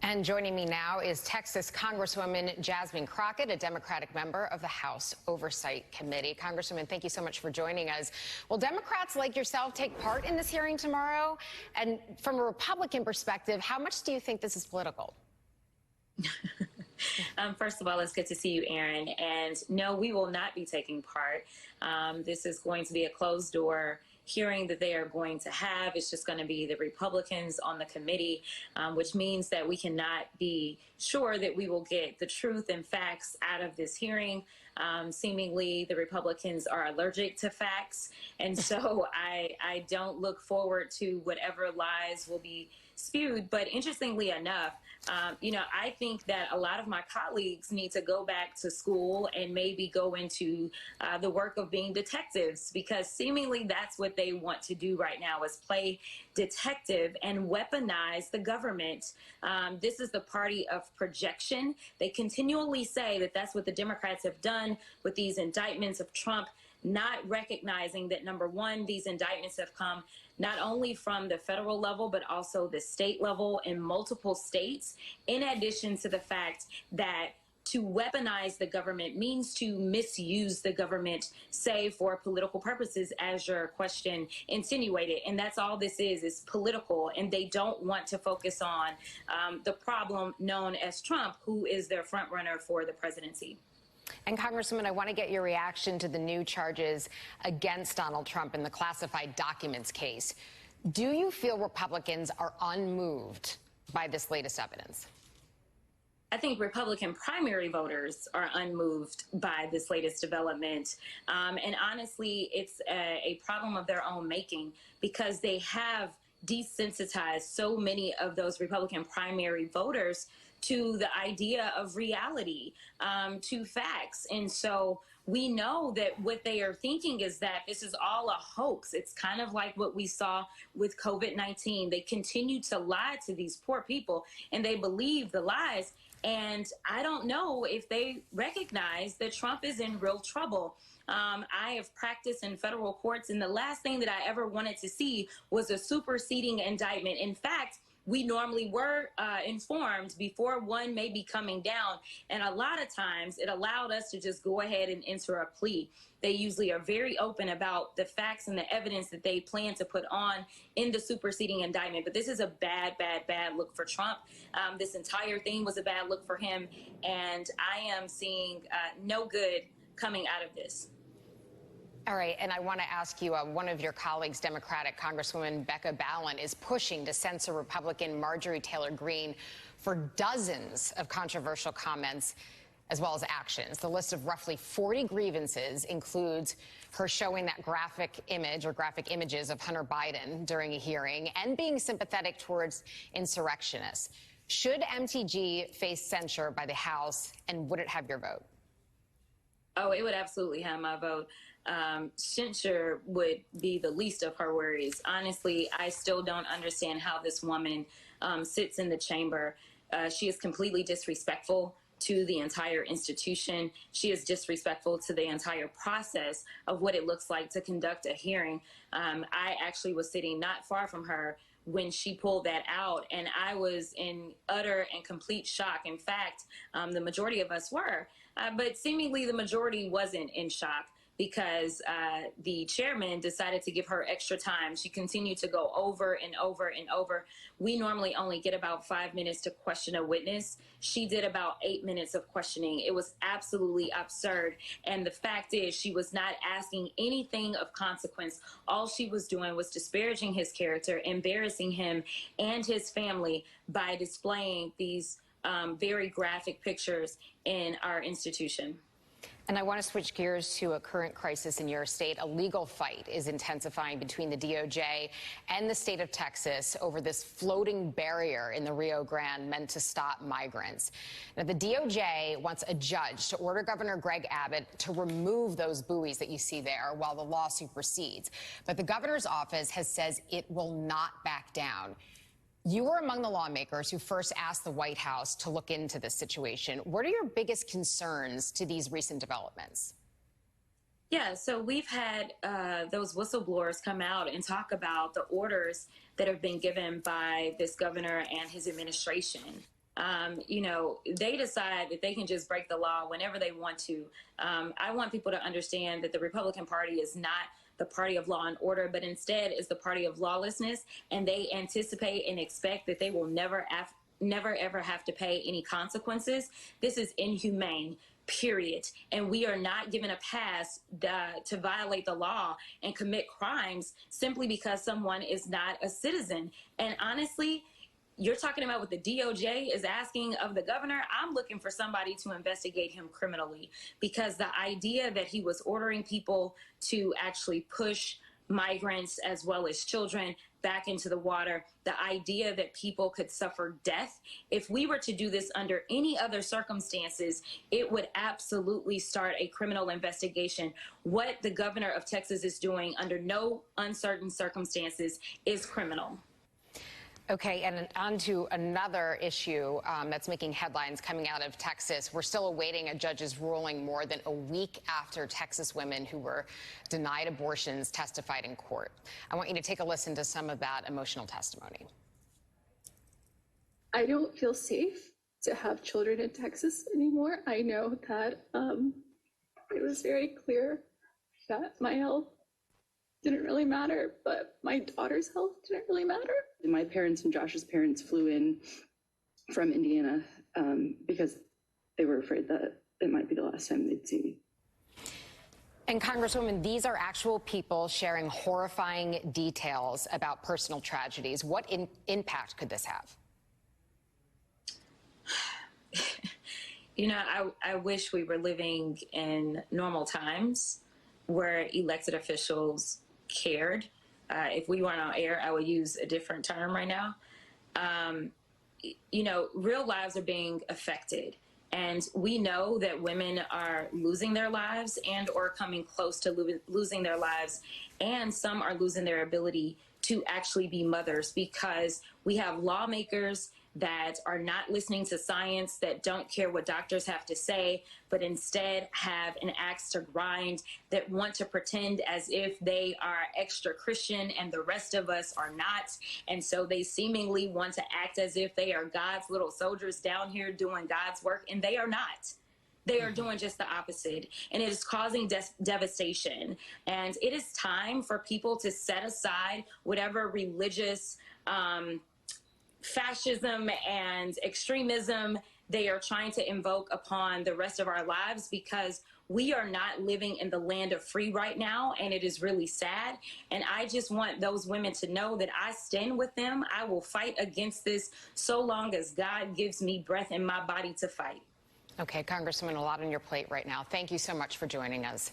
And joining me now is Texas Congresswoman Jasmine Crockett, a Democratic member of the House Oversight Committee. Congresswoman, thank you so much for joining us. Will Democrats like yourself take part in this hearing tomorrow? And from a Republican perspective, how much do you think this is political? First of all, it's good to see you, Erin. And no, we will not be taking part. This is going to be a closed door hearing that they are going to have. It's just going to be the Republicans on the committee, which means that we cannot be sure that we will get the truth and facts out of this hearing. Seemingly, the Republicans are allergic to facts. And so I don't look forward to whatever lies will be spewed. But interestingly enough, I think that a lot of my colleagues need to go back to school and maybe go into the work of being detectives, because seemingly that's what they want to do right now, is play detective and weaponize the government. This is the party of projection. They continually say that that's what the Democrats have done with these indictments of Trump, not recognizing that, number one, these indictments have come not only from the federal level, but also the state level in multiple states, in addition to the fact that to weaponize the government means to misuse the government, say, for political purposes, as your question insinuated. And that's all this is political. And they don't want to focus on the problem known as Trump, who is their front runner for the presidency. And Congresswoman, I want to get your reaction to the new charges against Donald Trump in the classified documents case. Do you feel Republicans are unmoved by this latest evidence? I think Republican primary voters are unmoved by this latest development. And honestly, it's a problem of their own making, because they have desensitized so many of those Republican primary voters to the idea of reality, to facts. And so we know that what they are thinking is that this is all a hoax. It's kind of like what we saw with COVID-19. They continue to lie to these poor people, and they believe the lies. And I don't know if they recognize that Trump is in real trouble. I have practiced in federal courts, and the last thing that I ever wanted to see was a superseding indictment. In fact, we normally were informed before one may be coming down, and a lot of times it allowed us to just go ahead and enter a plea. They usually are very open about the facts and the evidence that they plan to put on in the superseding indictment. But this is a bad look for Trump. This entire thing was a bad look for him, and I am seeing no good coming out of this. All right, and I want to ask you, one of your colleagues, Democratic Congresswoman Becca Balint, is pushing to censor Republican Marjorie Taylor Greene for dozens of controversial comments as well as actions. The list of roughly 40 grievances includes her showing that graphic image or graphic images of Hunter Biden during a hearing and being sympathetic towards insurrectionists. Should MTG face censure by the House, and would it have your vote? Oh, it would absolutely have my vote. Censure would be the least of her worries. Honestly, I still don't understand how this woman sits in the chamber. She is completely disrespectful to the entire institution. She is disrespectful to the entire process of what it looks like to conduct a hearing. I actually was sitting not far from her when she pulled that out, and I was in utter and complete shock. In fact, the majority of us were, but seemingly the majority wasn't in shock, because the chairman decided to give her extra time. She continued to go over and over and over. We normally only get about 5 minutes to question a witness. She did about 8 minutes of questioning. It was absolutely absurd. And the fact is, she was not asking anything of consequence. All she was doing was disparaging his character, embarrassing him and his family by displaying these very graphic pictures in our institution. And I want to switch gears to a current crisis in your state. A legal fight is intensifying between the DOJ and the state of Texas over this floating barrier in the Rio Grande meant to stop migrants. Now, the DOJ wants a judge to order Governor Greg Abbott to remove those buoys that you see there while the lawsuit proceeds. But the governor's office has said it will not back down. You were among the lawmakers who first asked the White House to look into this situation. What are your biggest concerns to these recent developments? Yeah, so we've had those whistleblowers come out and talk about the orders that have been given by this governor and his administration. they decide that they can just break the law whenever they want to. I want people to understand that the Republican Party is not the party of law and order, but instead is the party of lawlessness, and they anticipate and expect that they will never ever have to pay any consequences. This is inhumane, period. And we are not given a pass to violate the law and commit crimes simply because someone is not a citizen. And honestly, you're talking about what the DOJ is asking of the governor. I'm looking for somebody to investigate him criminally, because the idea that he was ordering people to actually push migrants as well as children back into the water, the idea that people could suffer death, if we were to do this under any other circumstances, it would absolutely start a criminal investigation. What the governor of Texas is doing under no uncertain circumstances is criminal. Okay, and on to another issue that's making headlines coming out of Texas. We're still awaiting a judge's ruling more than a week after Texas women who were denied abortions testified in court. I want you to take a listen to some of that emotional testimony. I don't feel safe to have children in Texas anymore. I know that it was very clear that my health didn't really matter, but my daughter's health didn't really matter. My parents and Josh's parents flew in from Indiana because they were afraid that it might be the last time they'd see me. And Congresswoman, these are actual people sharing horrifying details about personal tragedies. What impact could this have? I wish we were living in normal times where elected officials cared. If we weren't on air, I would use a different term right now. Real lives are being affected. And we know that women are losing their lives and or coming close to losing their lives. And some are losing their ability to actually be mothers, because we have lawmakers that are not listening to science, that don't care what doctors have to say, but instead have an axe to grind, that want to pretend as if they are extra Christian and the rest of us are not. And so they seemingly want to act as if they are God's little soldiers down here doing God's work, and they are not. They are doing just the opposite, and it is causing devastation. And it is time for people to set aside whatever religious fascism and extremism they are trying to invoke upon the rest of our lives, because we are not living in the land of free right now, and it is really sad. And I just want those women to know that I stand with them. I will fight against this so long as God gives me breath in my body to fight. Okay, Congresswoman, a lot on your plate right now. Thank you so much for joining us.